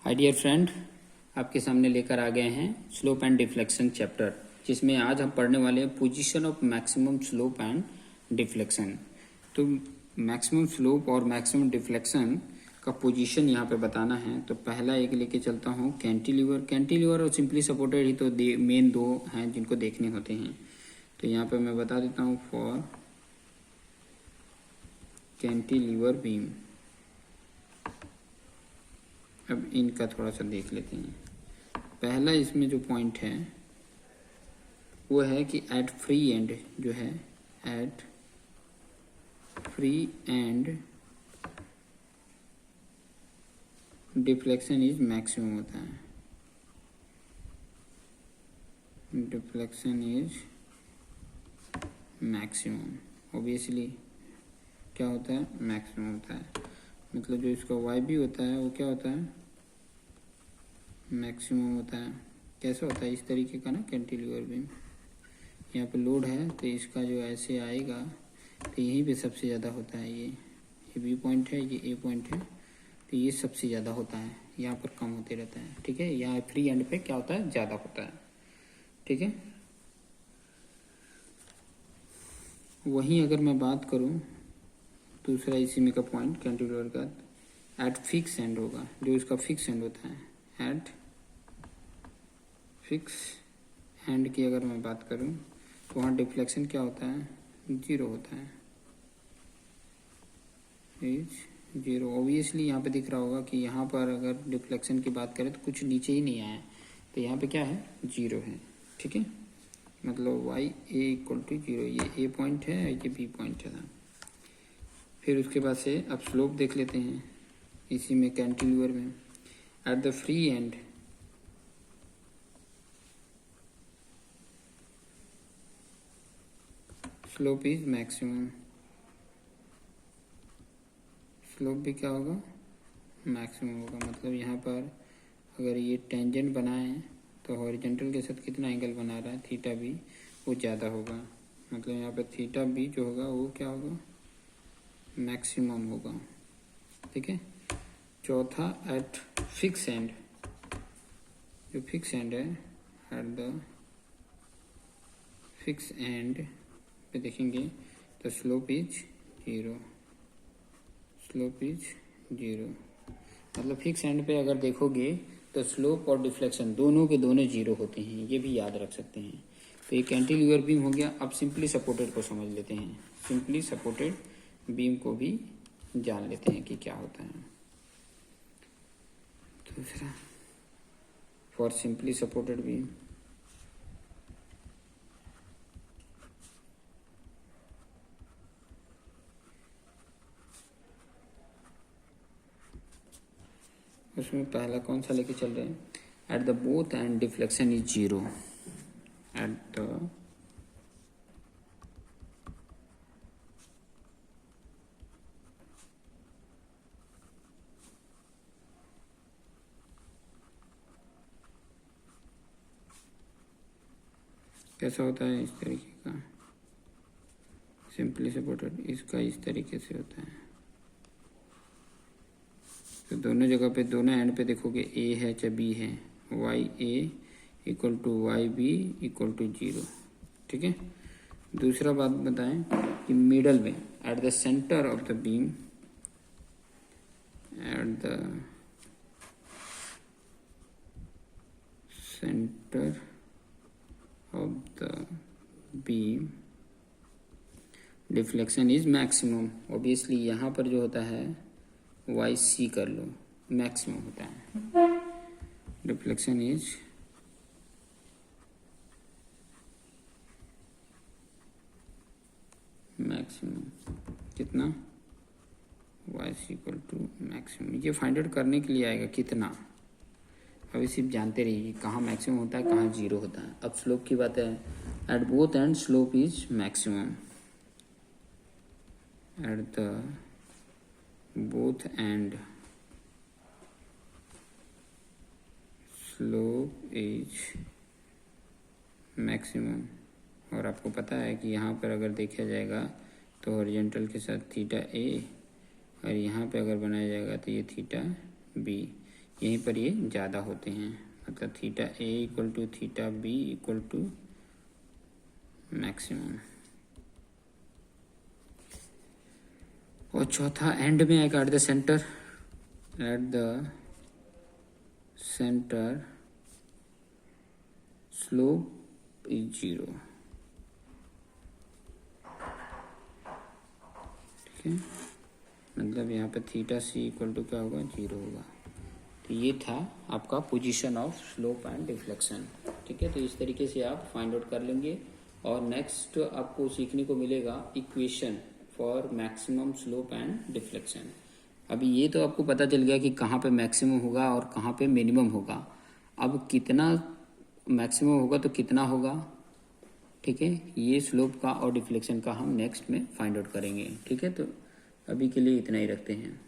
Hi dear friend, आपके सामने लेकर आ गए हैं स्लोप एंड डिफ्लेक्शन चैप्टर, जिसमें आज हम पढ़ने वाले हैं position of maximum slope and deflection. तो मैक्सिमम स्लोप और मैक्सिमम डिफ्लेक्शन का पोजीशन यहाँ पे बताना है। तो पहला एक लेके चलता हूँ कैंटिलीवर और सिंपली सपोर्टेड ही तो मेन दो हैं जिनको देखने होते हैं। तो यहाँ पे मैं बता देता हूँ फॉर कैंटिलीवर बीम। अब इनका थोड़ा सा देख लेते हैं। पहला इसमें जो पॉइंट है वो है कि एट फ्री एंड जो है, at free end deflection is maximum होता है। डिफ्लेक्शन इज मैक्सिमम, ऑब्वियसली क्या होता है, मैक्सिमम होता है। मतलब जो इसका वाई भी होता है वो क्या होता है, मैक्सिमम होता है। कैसे होता है, इस तरीके का ना कैंटिलीवर बीम। यहाँ पे लोड है तो इसका जो ऐसे आएगा तो यहीं पे सबसे ज़्यादा होता है। ये बी पॉइंट है, ये ए पॉइंट है, तो ये सबसे ज़्यादा होता है, यहाँ पर कम होते रहता है। ठीक है, यहाँ फ्री एंड पे क्या होता है, ज़्यादा होता है। ठीक है, वहीं अगर मैं बात करूँ दूसरा इसी में का पॉइंट कैंटिलीवर का, एट फिक्स एंड होगा, जो इसका फिक्स एंड होता है। एट फिक्स एंड की अगर मैं बात करूं तो वहाँ डिफ्लेक्शन क्या होता है, जीरो होता है, इज जीरो। ऑब्वियसली यहाँ पे दिख रहा होगा कि यहाँ पर अगर डिफ्लेक्शन की बात करें तो कुछ नीचे ही नहीं आया, तो यहाँ पे क्या है, जीरो है। ठीक है, मतलब Y A equal to zero. ये ए पॉइंट है, ये बी पॉइंट है। फिर उसके बाद से अब स्लोप देख लेते हैं इसी में कैंटिलीवर में। At the free and slope is maximum. Slope भी क्या होगा, मैक्सिमम होगा। मतलब यहाँ पर अगर ये टेंजेंट बनाए तो हॉरिजॉन्टल के साथ कितना एंगल बना रहा है, थीटा बी, वो ज़्यादा होगा। मतलब यहाँ पर थीटा बी जो होगा वो क्या होगा, मैक्सिमम होगा। ठीक है, चौथा एट फिक्स एंड, जो फिक्स एंड है, एट द फिक्स एंड पे देखेंगे तो slope is zero. Slope is zero, मतलब फिक्स एंड पे अगर देखोगे तो स्लोप और डिफ्लेक्शन दोनों के दोनों जीरो होते हैं, ये भी याद रख सकते हैं। तो ये कैंटिलीवर बीम हो गया। अब सिंपली सपोर्टेड को समझ लेते हैं। सिंपली सपोर्टेड बीम को भी जान लेते हैं कि क्या होता है। दूसरा फॉर सिंपली सपोर्टेड बीम, उसमें पहला कौन सा लेके चल रहे हैं, at the both and deflection is zero. At the कैसा होता है, इस तरीके का सिंपली सपोर्टेड, इसका इस तरीके से होता है। तो दोनों जगह पे, दोनों एंड पे देखोगे ए है चाहे बी है, Y A equal to Y B equal to zero. ठीक है, दूसरा बात बताएं कि मिडल में at the centre of the beam, at the centre of the beam deflection is maximum. Obviously यहाँ पर जो होता है वाई सी कर लो, मैक्सिमम होता है। डिफ्लेक्शन इज मैक्सिमम, कितना, Y C equal to maximum. ये फाइंड आउट करने के लिए आएगा कितना। अभी सिर्फ जानते रहिए कहाँ मैक्सिमम होता है, कहाँ जीरो होता है। अब स्लोप की बात है, at both and slope is maximum. At the both and slope is maximum. और आपको पता है कि यहाँ पर अगर देखा जाएगा तो हॉरिजॉन्टल के साथ थीटा ए, और यहाँ पे अगर बनाया जाएगा तो ये थीटा बी। यहीं पर ये ज़्यादा होते हैं, मतलब theta A equal to theta B equal to maximum. और चौथा, एंड में आएगा at the centre, at the centre slope is 0। ठीक है, मतलब यहाँ पर थीटा सी इक्वल टू क्या होगा, 0 होगा। तो ये था आपका position of slope and deflection. ठीक है, तो इस तरीके से आप फाइंड आउट कर लेंगे। और नेक्स्ट आपको सीखने को मिलेगा equation for maximum slope and deflection. अभी ये तो आपको पता चल गया कि कहाँ पे मैक्सिमम होगा और कहाँ पे मिनिमम होगा। अब कितना मैक्सिमम होगा तो कितना होगा, ठीक है, ये स्लोप का और डिफ्लेक्शन का हम नेक्स्ट में फाइंड आउट करेंगे। ठीक है, तो अभी के लिए इतना ही रखते हैं।